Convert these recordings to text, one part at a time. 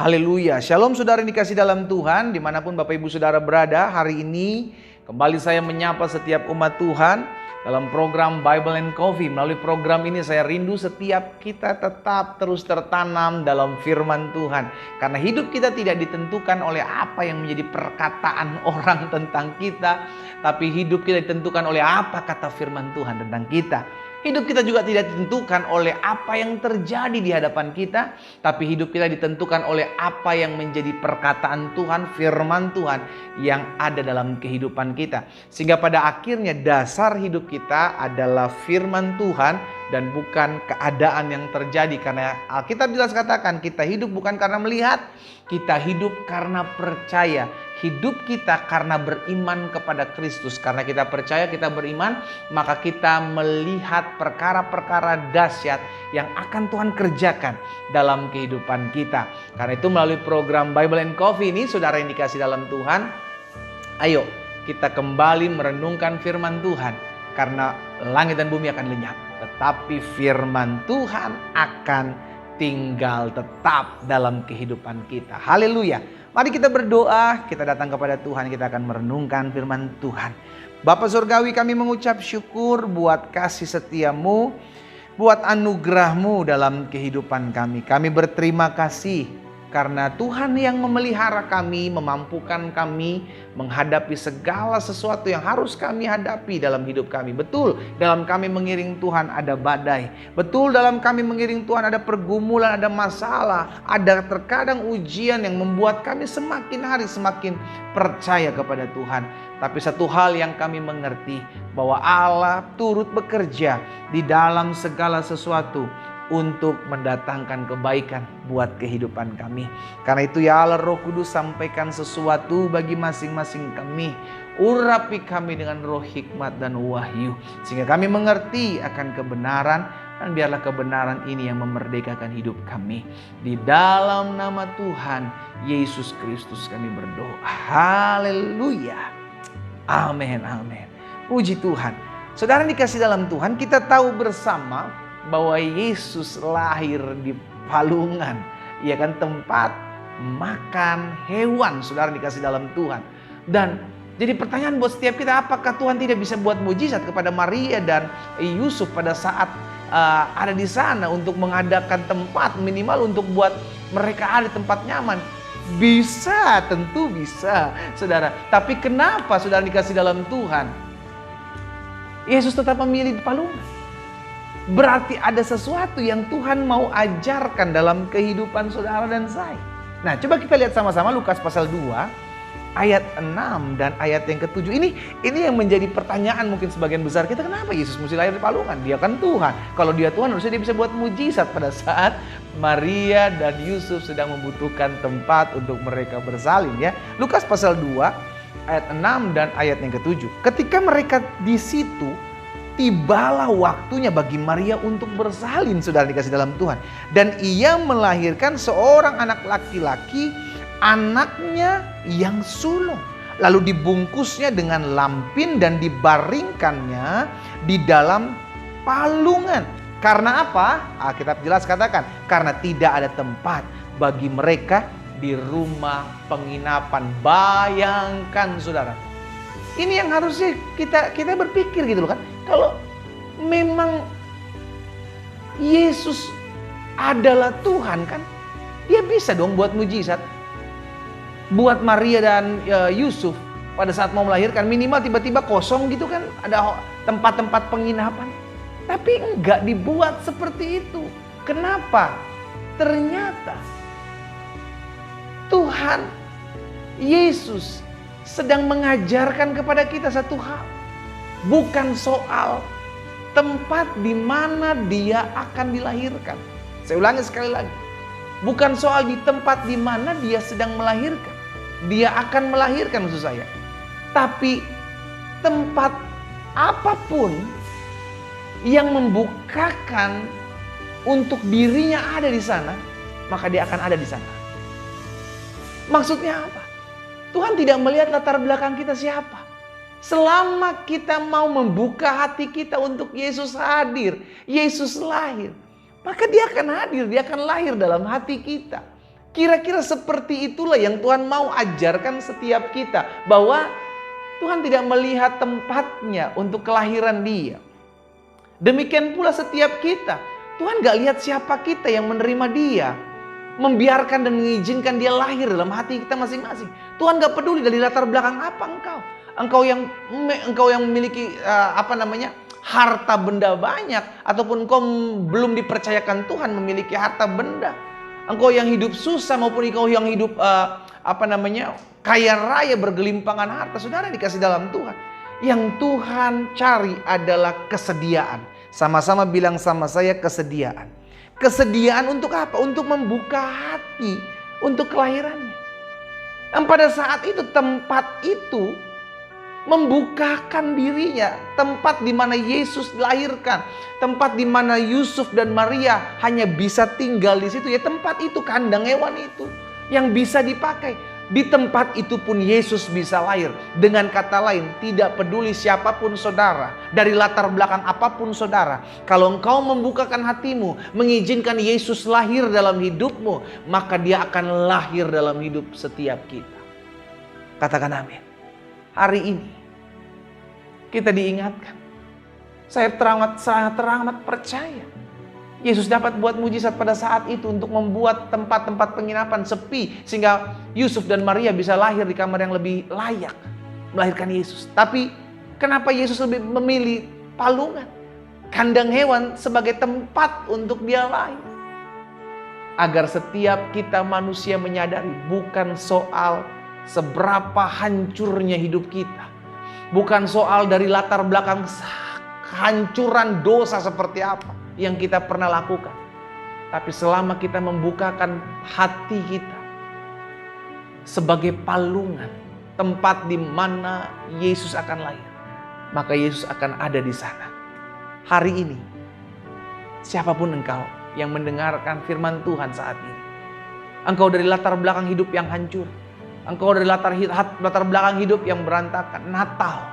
Haleluya. Shalom saudara yang dikasih dalam Tuhan, dimanapun Bapak Ibu Saudara berada. Hari ini kembali saya menyapa setiap umat Tuhan dalam program Bible and Coffee. Melalui program ini saya rindu setiap kita tetap terus tertanam dalam firman Tuhan. Karena hidup kita tidak ditentukan oleh apa yang menjadi perkataan orang tentang kita, tapi hidup kita ditentukan oleh apa kata firman Tuhan tentang kita. Hidup kita juga tidak ditentukan oleh apa yang terjadi di hadapan kita, tapi hidup kita ditentukan oleh apa yang menjadi perkataan Tuhan, firman Tuhan yang ada dalam kehidupan kita. Sehingga pada akhirnya dasar hidup kita adalah firman Tuhan dan bukan keadaan yang terjadi. Karena Alkitab jelas katakan kita hidup bukan karena melihat, kita hidup karena percaya. Hidup kita karena beriman kepada Kristus. Karena kita percaya, kita beriman, maka kita melihat perkara-perkara dahsyat yang akan Tuhan kerjakan dalam kehidupan kita. Karena itu melalui program Bible and Coffee ini, saudara yang dikasih dalam Tuhan, ayo kita kembali merenungkan firman Tuhan. Karena langit dan bumi akan lenyap, tetapi firman Tuhan akan tinggal tetap dalam kehidupan kita. Haleluya. Mari kita berdoa, kita datang kepada Tuhan, kita akan merenungkan firman Tuhan. Bapa Surgawi, kami mengucap syukur buat kasih setiamu, buat anugerahmu dalam kehidupan kami. Kami berterima kasih karena Tuhan yang memelihara kami, memampukan kami menghadapi segala sesuatu yang harus kami hadapi dalam hidup kami. Betul, dalam kami mengiring Tuhan ada badai. Betul, dalam kami mengiring Tuhan ada pergumulan, ada masalah. Ada terkadang ujian yang membuat kami semakin hari semakin percaya kepada Tuhan. Tapi satu hal yang kami mengerti, bahwa Allah turut bekerja di dalam segala sesuatu untuk mendatangkan kebaikan buat kehidupan kami. Karena itu ya Allah, Roh Kudus, sampaikan sesuatu bagi masing-masing kami. Urapi kami dengan roh hikmat dan wahyu, sehingga kami mengerti akan kebenaran, dan biarlah kebenaran ini yang memerdekakan hidup kami. Di dalam nama Tuhan Yesus Kristus kami berdoa. Haleluya. Amin, amin. Puji Tuhan. Saudara dikasih dalam Tuhan, kita tahu bersama bahwa Yesus lahir di palungan, ya kan, tempat makan hewan, saudara dikasih dalam Tuhan. Dan jadi pertanyaan buat setiap kita, apakah Tuhan tidak bisa buat mujizat kepada Maria dan Yusuf pada saat ada di sana untuk mengadakan tempat minimal untuk buat mereka ada tempat nyaman? Bisa, tentu bisa, saudara. Tapi kenapa saudara dikasih dalam Tuhan Yesus tetap memilih di palungan? Berarti ada sesuatu yang Tuhan mau ajarkan dalam kehidupan saudara dan saya. Nah, coba kita lihat sama-sama Lukas pasal 2 ayat 6 dan ayat yang ke-7. Ini yang menjadi pertanyaan mungkin sebagian besar kita, kenapa Yesus mesti lahir di palungan? Dia kan Tuhan. Kalau dia Tuhan harusnya dia bisa buat mujizat pada saat Maria dan Yusuf sedang membutuhkan tempat untuk mereka bersalin, ya. Lukas pasal 2 ayat 6 dan ayat yang ke-7. Ketika mereka di situ, tibalah waktunya bagi Maria untuk bersalin, saudara dikasih dalam Tuhan. Dan ia melahirkan seorang anak laki-laki, anaknya yang sulung. Lalu dibungkusnya dengan lampin dan dibaringkannya di dalam palungan. Karena apa? Alkitab jelas katakan, karena tidak ada tempat bagi mereka di rumah penginapan. Bayangkan saudara. Ini yang harusnya kita berpikir gitu loh kan. Kalau memang Yesus adalah Tuhan kan, dia bisa dong buat mujizat. Buat Maria dan Yusuf pada saat mau melahirkan, minimal tiba-tiba kosong gitu kan, ada tempat-tempat penginapan. Tapi enggak dibuat seperti itu. Kenapa? Ternyata Tuhan Yesus sedang mengajarkan kepada kita satu hal. Bukan soal tempat di mana dia akan dilahirkan. Saya ulangi sekali lagi. Bukan soal di tempat di mana dia sedang melahirkan. Dia akan melahirkan maksud saya. Tapi tempat apapun yang membukakan untuk dirinya ada di sana, maka dia akan ada di sana. Maksudnya apa? Tuhan tidak melihat latar belakang kita siapa. Selama kita mau membuka hati kita untuk Yesus hadir, Yesus lahir, maka dia akan hadir, dia akan lahir dalam hati kita. Kira-kira seperti itulah yang Tuhan mau ajarkan setiap kita. Bahwa Tuhan tidak melihat tempatnya untuk kelahiran dia. Demikian pula setiap kita. Tuhan gak lihat siapa kita yang menerima dia. Membiarkan dan mengizinkan dia lahir dalam hati kita masing-masing. Tuhan gak peduli dari latar belakang apa engkau. Engkau yang memiliki harta benda banyak. Ataupun engkau belum dipercayakan Tuhan memiliki harta benda. Engkau yang hidup susah maupun engkau yang hidup kaya raya bergelimpangan harta. Saudara dikasih dalam Tuhan. Yang Tuhan cari adalah kesediaan. Sama-sama bilang sama saya, kesediaan. Kesediaan untuk apa? Untuk membuka hati untuk kelahirannya. Dan pada saat itu tempat itu membukakan dirinya, tempat di mana Yesus dilahirkan, tempat di mana Yusuf dan Maria hanya bisa tinggal di situ. Ya tempat itu, kandang hewan itu yang bisa dipakai. Di tempat itu pun Yesus bisa lahir. Dengan kata lain, tidak peduli siapapun saudara, dari latar belakang apapun saudara, kalau engkau membukakan hatimu, mengizinkan Yesus lahir dalam hidupmu, maka dia akan lahir dalam hidup setiap kita. Katakan amin. Hari ini kita diingatkan. Saya teramat percaya Yesus dapat buat mujizat pada saat itu untuk membuat tempat-tempat penginapan sepi sehingga Yusuf dan Maria bisa lahir di kamar yang lebih layak melahirkan Yesus. Tapi kenapa Yesus lebih memilih palungan, kandang hewan sebagai tempat untuk dia lahir? Agar setiap kita manusia menyadari bukan soal seberapa hancurnya hidup kita. Bukan soal dari latar belakang kehancuran dosa seperti apa yang kita pernah lakukan. Tapi selama kita membukakan hati kita sebagai palungan, tempat di mana Yesus akan lahir, maka Yesus akan ada di sana. Hari ini, siapapun engkau yang mendengarkan firman Tuhan saat ini, engkau dari latar belakang hidup yang hancur, engkau dari latar belakang hidup yang berantakan, Natal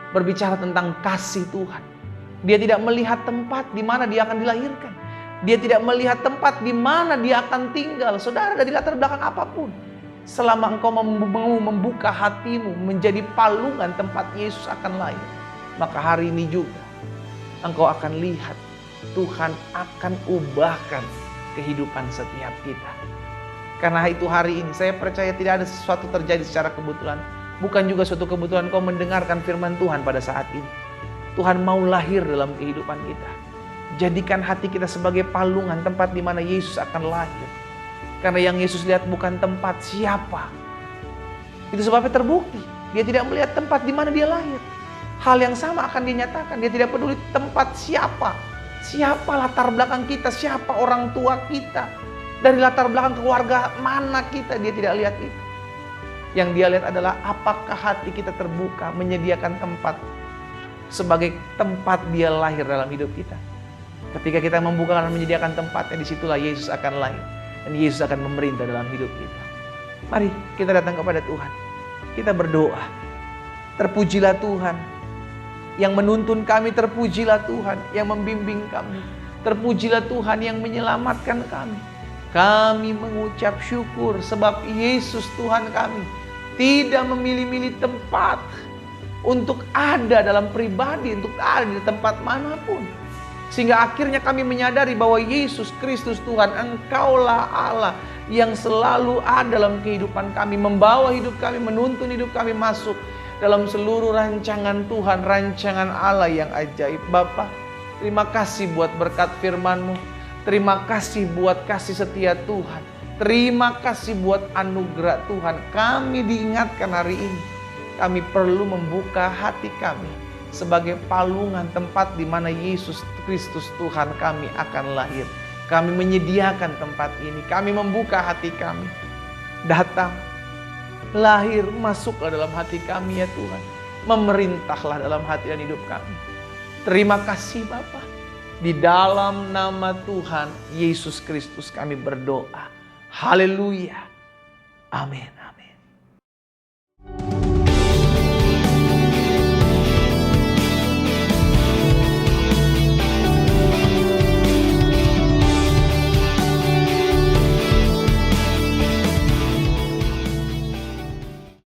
berbicara tentang kasih Tuhan. Dia tidak melihat tempat di mana dia akan dilahirkan. Dia tidak melihat tempat di mana dia akan tinggal. Saudara, dari latar belakang apapun, selama engkau mau membuka hatimu menjadi palungan tempat Yesus akan lahir, maka hari ini juga engkau akan lihat Tuhan akan ubahkan kehidupan setiap kita. Karena itu hari ini saya percaya tidak ada sesuatu terjadi secara kebetulan. Bukan juga suatu kebetulan kau mendengarkan firman Tuhan pada saat ini. Tuhan mau lahir dalam kehidupan kita. Jadikan hati kita sebagai palungan, tempat di mana Yesus akan lahir. Karena yang Yesus lihat bukan tempat siapa. Itu sebabnya terbukti. Dia tidak melihat tempat di mana dia lahir. Hal yang sama akan dinyatakan. Dia tidak peduli tempat siapa. Siapa latar belakang kita, siapa orang tua kita. Dari latar belakang keluarga mana kita, dia tidak lihat itu. Yang dia lihat adalah apakah hati kita terbuka menyediakan tempat sebagai tempat dia lahir dalam hidup kita. Ketika kita membuka dan menyediakan tempatnya, disitulah Yesus akan lahir. Dan Yesus akan memerintah dalam hidup kita. Mari kita datang kepada Tuhan. Kita berdoa. Terpujilah Tuhan. Yang menuntun kami, terpujilah Tuhan. Yang membimbing kami. Terpujilah Tuhan yang menyelamatkan kami. Kami mengucap syukur sebab Yesus Tuhan kami tidak memilih-milih tempat untuk ada dalam pribadi, untuk ada di tempat manapun. Sehingga akhirnya kami menyadari bahwa Yesus Kristus Tuhan, Engkaulah Allah yang selalu ada dalam kehidupan kami, membawa hidup kami, menuntun hidup kami masuk dalam seluruh rancangan Tuhan, rancangan Allah yang ajaib. Bapa, terima kasih buat berkat firman-Mu. Terima kasih buat kasih setia Tuhan. Terima kasih buat anugerah Tuhan. Kami diingatkan hari ini. Kami perlu membuka hati kami sebagai palungan tempat di mana Yesus Kristus Tuhan kami akan lahir. Kami menyediakan tempat ini. Kami membuka hati kami. Datang, lahir, masuklah dalam hati kami ya Tuhan. Memerintahlah dalam hati dan hidup kami. Terima kasih Bapa. Di dalam nama Tuhan Yesus Kristus kami berdoa. Haleluya. Amin.